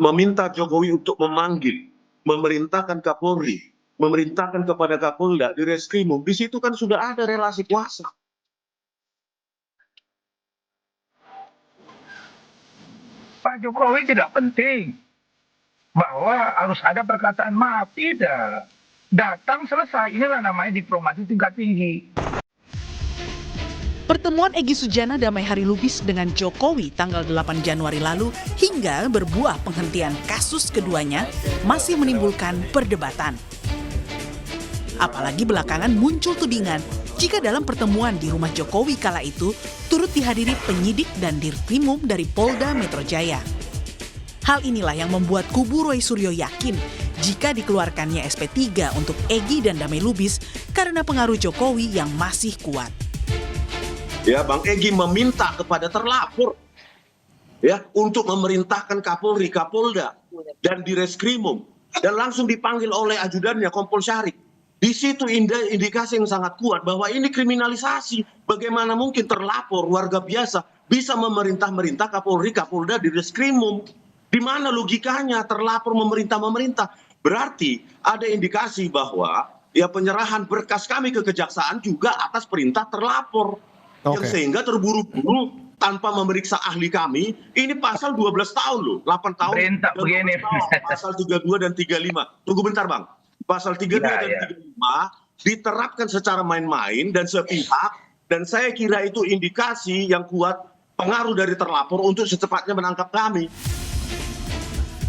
meminta Jokowi untuk memerintahkan Kapolri, memerintahkan kepada Kapolda di Reskrimum. Di situ kan sudah ada relasi kuasa. Pak Jokowi tidak penting bahwa harus ada perkataan maaf, tidak. Datang selesai, inilah namanya diplomasi tingkat tinggi. Pertemuan Egy Sujana Damai Hari Lubis dengan Jokowi tanggal 8 Januari lalu hingga berbuah penghentian kasus keduanya masih menimbulkan perdebatan. Apalagi belakangan muncul tudingan jika dalam pertemuan di rumah Jokowi kala itu turut dihadiri penyidik dan Dirkrimum dari Polda Metro Jaya. Hal inilah yang membuat kubu Roy Suryo yakin jika dikeluarkannya SP3 untuk Egy dan Damai Lubis karena pengaruh Jokowi yang masih kuat. Ya, Bang Egy meminta kepada terlapor ya untuk memerintahkan Kapolri, Kapolda dan di Reskrimum dan langsung dipanggil oleh ajudannya Kompol Syarif. Di situ indikasi yang sangat kuat bahwa ini kriminalisasi. Bagaimana mungkin terlapor warga biasa bisa memerintah Kapolri, Kapolda di Reskrimum? Di mana logikanya terlapor memerintah? Berarti ada indikasi bahwa ya penyerahan berkas kami ke kejaksaan juga atas perintah terlapor. Yang sehingga terburu-buru tanpa memeriksa ahli kami, ini pasal 12 tahun loh, 8 tahun. Perintah begini. Pasal 32 dan 35. Tunggu bentar Bang. Pasal 32 dan 35 diterapkan secara main-main dan sepihak, dan saya kira itu indikasi yang kuat pengaruh dari terlapor untuk secepatnya menangkap kami.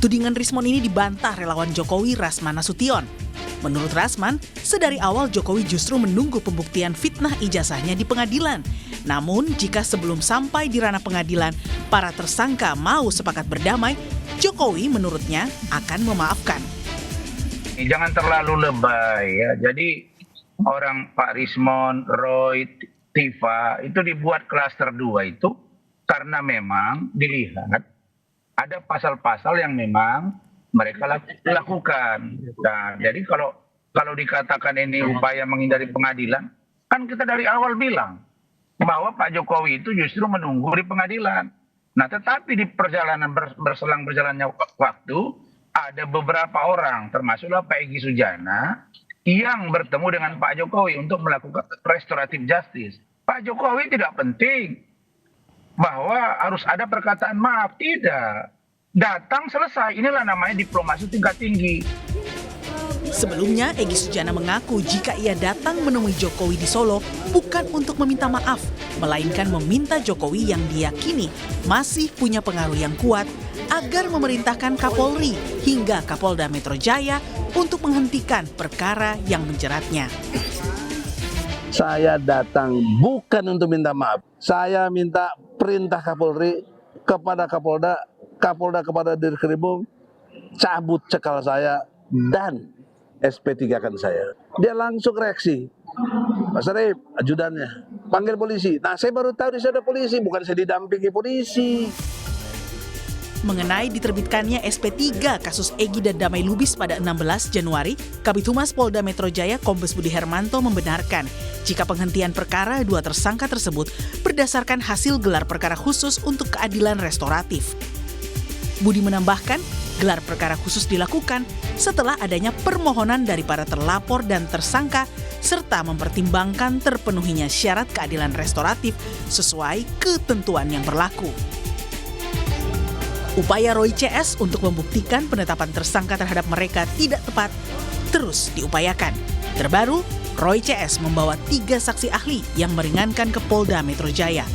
Tudingan Rismon ini dibantah relawan Jokowi Rasman Nasution. Menurut Rasman, sedari awal Jokowi justru menunggu pembuktian fitnah ijazahnya di pengadilan. Namun, jika sebelum sampai di ranah pengadilan, para tersangka mau sepakat berdamai, Jokowi menurutnya akan memaafkan. Jangan terlalu lebay ya. Jadi orang Pak Rismon, Roy, Tifa itu dibuat klaster 2 itu karena memang dilihat ada pasal-pasal yang memang mereka lakukan. Nah, jadi kalau dikatakan ini upaya menghindari pengadilan, kan kita dari awal bilang bahwa Pak Jokowi itu justru menunggu di pengadilan. Nah, tetapi di perjalanan berjalannya waktu, ada beberapa orang, termasuklah Pak Egy Sujana, yang bertemu dengan Pak Jokowi untuk melakukan restoratif justice. Pak Jokowi tidak penting bahwa harus ada perkataan maaf, tidak. Datang selesai, inilah namanya diplomasi tingkat tinggi. Sebelumnya, Egy Sujana mengaku jika ia datang menemui Jokowi di Solo bukan untuk meminta maaf, melainkan meminta Jokowi yang diyakini masih punya pengaruh yang kuat agar memerintahkan Kapolri hingga Kapolda Metro Jaya untuk menghentikan perkara yang menjeratnya. Saya datang bukan untuk minta maaf, saya minta perintah Kapolri kepada Kapolda kepada Dirkrimum, cabut cekal saya dan SP3-kan saya. Dia langsung reaksi, Pak Syarif, ajudannya, panggil polisi. Nah, saya baru tahu di sana ada polisi, bukan saya didampingi polisi. Mengenai diterbitkannya SP3 kasus Egy dan Damai Lubis pada 16 Januari, Kabid Humas Polda Metro Jaya Kombes Budi Hermanto membenarkan jika penghentian perkara dua tersangka tersebut berdasarkan hasil gelar perkara khusus untuk keadilan restoratif. Budi menambahkan, gelar perkara khusus dilakukan setelah adanya permohonan dari para terlapor dan tersangka serta mempertimbangkan terpenuhinya syarat keadilan restoratif sesuai ketentuan yang berlaku. Upaya Roy CS untuk membuktikan penetapan tersangka terhadap mereka tidak tepat terus diupayakan. Terbaru, Roy CS membawa 3 saksi ahli yang meringankan ke Polda Metro Jaya.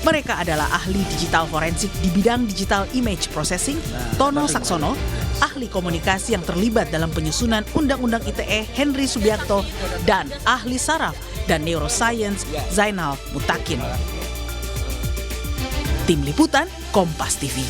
Mereka adalah ahli digital forensik di bidang digital image processing, Tono Saksono, ahli komunikasi yang terlibat dalam penyusunan Undang-Undang ITE, Henry Subiakto, dan ahli saraf dan neuroscience, Zainal Mutakin. Tim Liputan, Kompas TV.